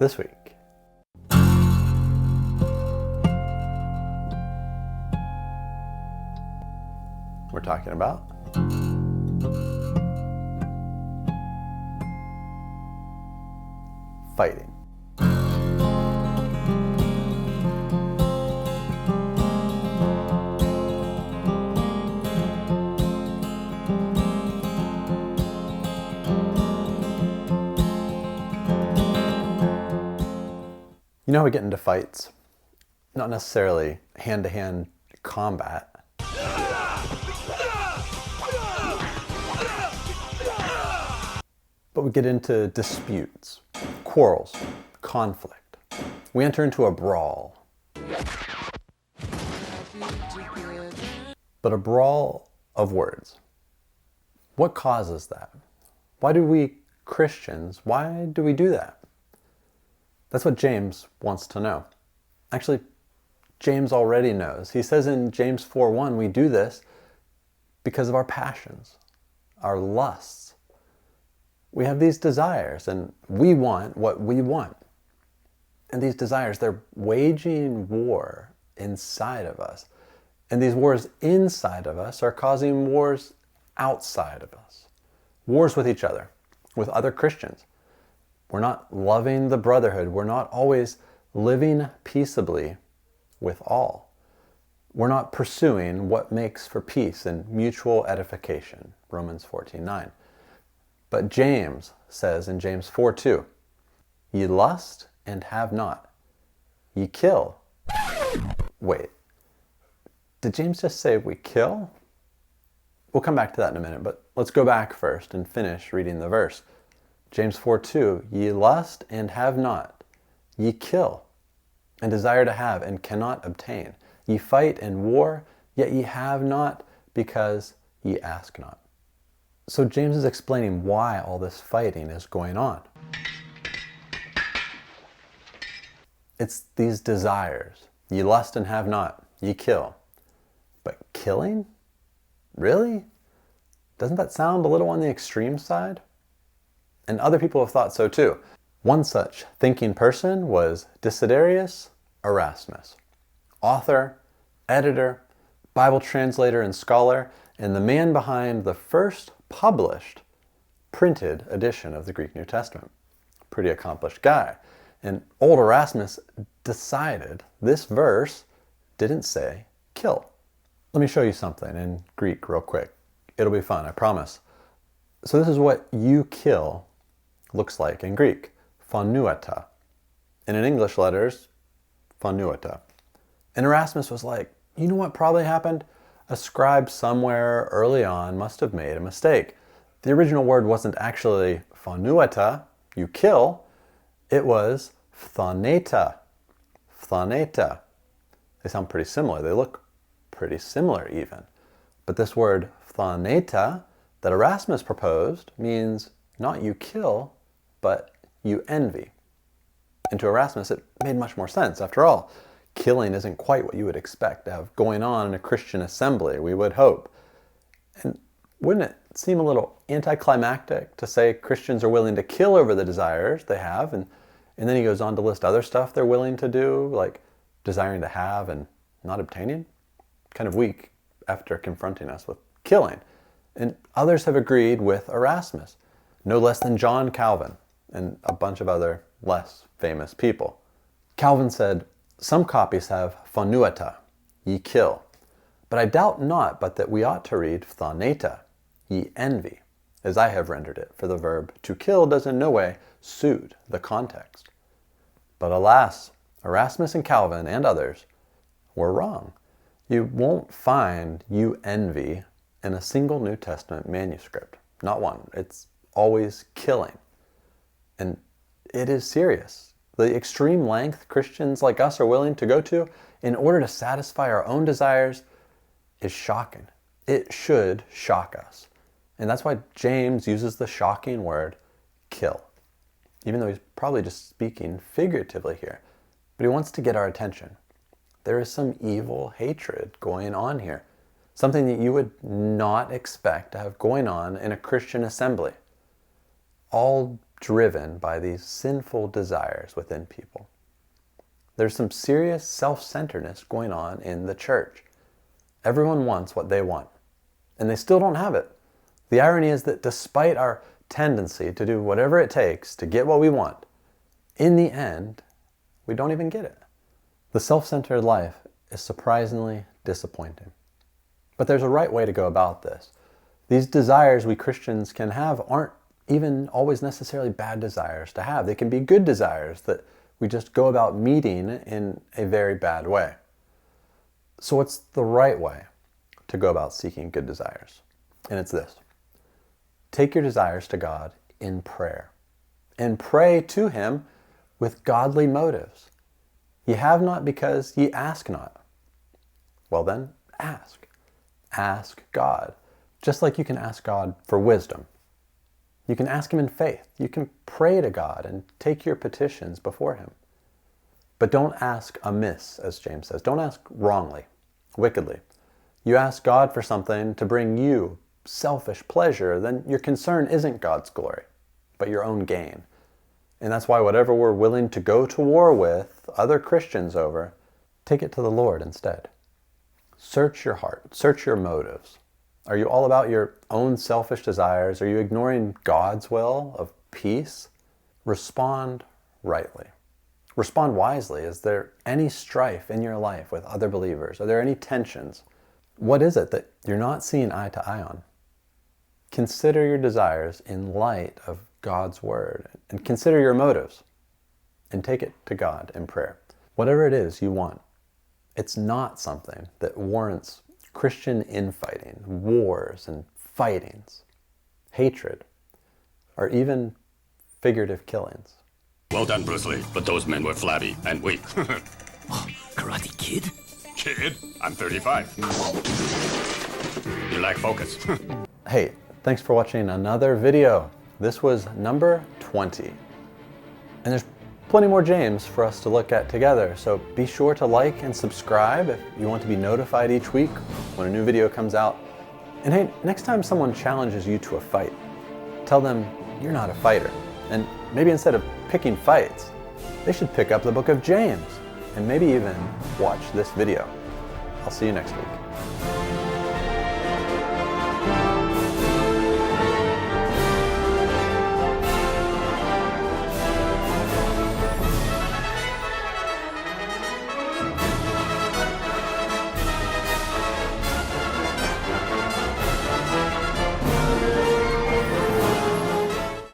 this week. We're talking about fighting. You know how we get into fights? Not necessarily hand-to-hand combat. But we get into disputes, quarrels, conflict. We enter into a brawl. But a brawl of words. What causes that? Why do we Christians, why do we do that? That's what James wants to know. Actually, James already knows. He says in James 4:1, we do this because of our passions, our lusts. We have these desires and we want what we want. And these desires, they're waging war inside of us. And these wars inside of us are causing wars outside of us. Wars with each other, with other Christians. We're not loving the brotherhood. We're not always living peaceably with all. We're not pursuing what makes for peace and mutual edification, Romans 14:9. But James says in James 4:2, ye lust and have not. Ye kill. Wait, did James just say we kill? We'll come back to that in a minute, but let's go back first and finish reading the verse. James 4:2, ye lust and have not. Ye kill and desire to have and cannot obtain. Ye fight and war, yet ye have not because ye ask not. So James is explaining why all this fighting is going on. It's these desires. Ye lust and have not. Ye kill. But killing? Really? Doesn't that sound a little on the extreme side? And other people have thought so too. One such thinking person was Desiderius Erasmus, author, editor, Bible translator and scholar, and the man behind the first published printed edition of the Greek New Testament. Pretty accomplished guy. And old Erasmus decided this verse didn't say kill. Let me show you something in Greek real quick. It'll be fun, I promise. So this is what you kill looks like in Greek, phoneuta. And in English letters, phoneuta. And Erasmus was like, you know what probably happened? A scribe somewhere early on must have made a mistake. The original word wasn't actually phoneuta, you kill, it was phthoneta. Phthoneta. They sound pretty similar. They look pretty similar even. But this word phthoneta that Erasmus proposed means not you kill, but you envy. And to Erasmus, it made much more sense. After all, killing isn't quite what you would expect to have going on in a Christian assembly, we would hope. And wouldn't it seem a little anticlimactic to say Christians are willing to kill over the desires they have, and then he goes on to list other stuff they're willing to do, like desiring to have and not obtaining? Kind of weak after confronting us with killing. And others have agreed with Erasmus, no less than John Calvin and a bunch of other less famous people. Calvin said, some copies have phoneuta, ye kill, but I doubt not but that we ought to read phthoneta, ye envy, as I have rendered it, for the verb to kill does in no way suit the context. But alas, Erasmus and Calvin and others were wrong. You won't find you envy in a single New Testament manuscript. Not one. It's always killing. And it is serious. The extreme length Christians like us are willing to go to in order to satisfy our own desires is shocking. It should shock us. And that's why James uses the shocking word kill. Even though he's probably just speaking figuratively here. But he wants to get our attention. There is some evil hatred going on here. Something that you would not expect to have going on in a Christian assembly. All driven by these sinful desires within people. There's some serious self-centeredness going on in the church. Everyone wants what they want, and they still don't have it. The irony is that despite our tendency to do whatever it takes to get what we want, in the end, we don't even get it. The self-centered life is surprisingly disappointing. But there's a right way to go about this. These desires we Christians can have aren't even always necessarily bad desires to have. They can be good desires that we just go about meeting in a very bad way. So what's the right way to go about seeking good desires? And it's this. Take your desires to God in prayer and pray to Him with godly motives. Ye have not because ye ask not. Well then, ask. Ask God. Just like you can ask God for wisdom. You can ask Him in faith. You can pray to God and take your petitions before Him. But don't ask amiss, as James says. Don't ask wrongly, wickedly. You ask God for something to bring you selfish pleasure, then your concern isn't God's glory, but your own gain. And that's why whatever we're willing to go to war with other Christians over, take it to the Lord instead. Search your heart. Search your motives. Are you all about your own selfish desires? Are you ignoring God's will of peace? Respond rightly. Respond wisely. Is there any strife in your life with other believers? Are there any tensions? What is it that you're not seeing eye to eye on? Consider your desires in light of God's word and consider your motives and take it to God in prayer. Whatever it is you want, it's not something that warrants Christian infighting, wars and fightings, hatred, or even figurative killings. Well done, Bruce Lee, but those men were flabby and weak. Oh, Karate Kid? Kid, I'm 35. You lack focus. Hey, thanks for watching another video. This was number 20. And there's plenty more James for us to look at together, so be sure to like and subscribe if you want to be notified each week when a new video comes out. And hey, next time someone challenges you to a fight, tell them you're not a fighter. And maybe instead of picking fights, they should pick up the book of James and maybe even watch this video. I'll see you next week.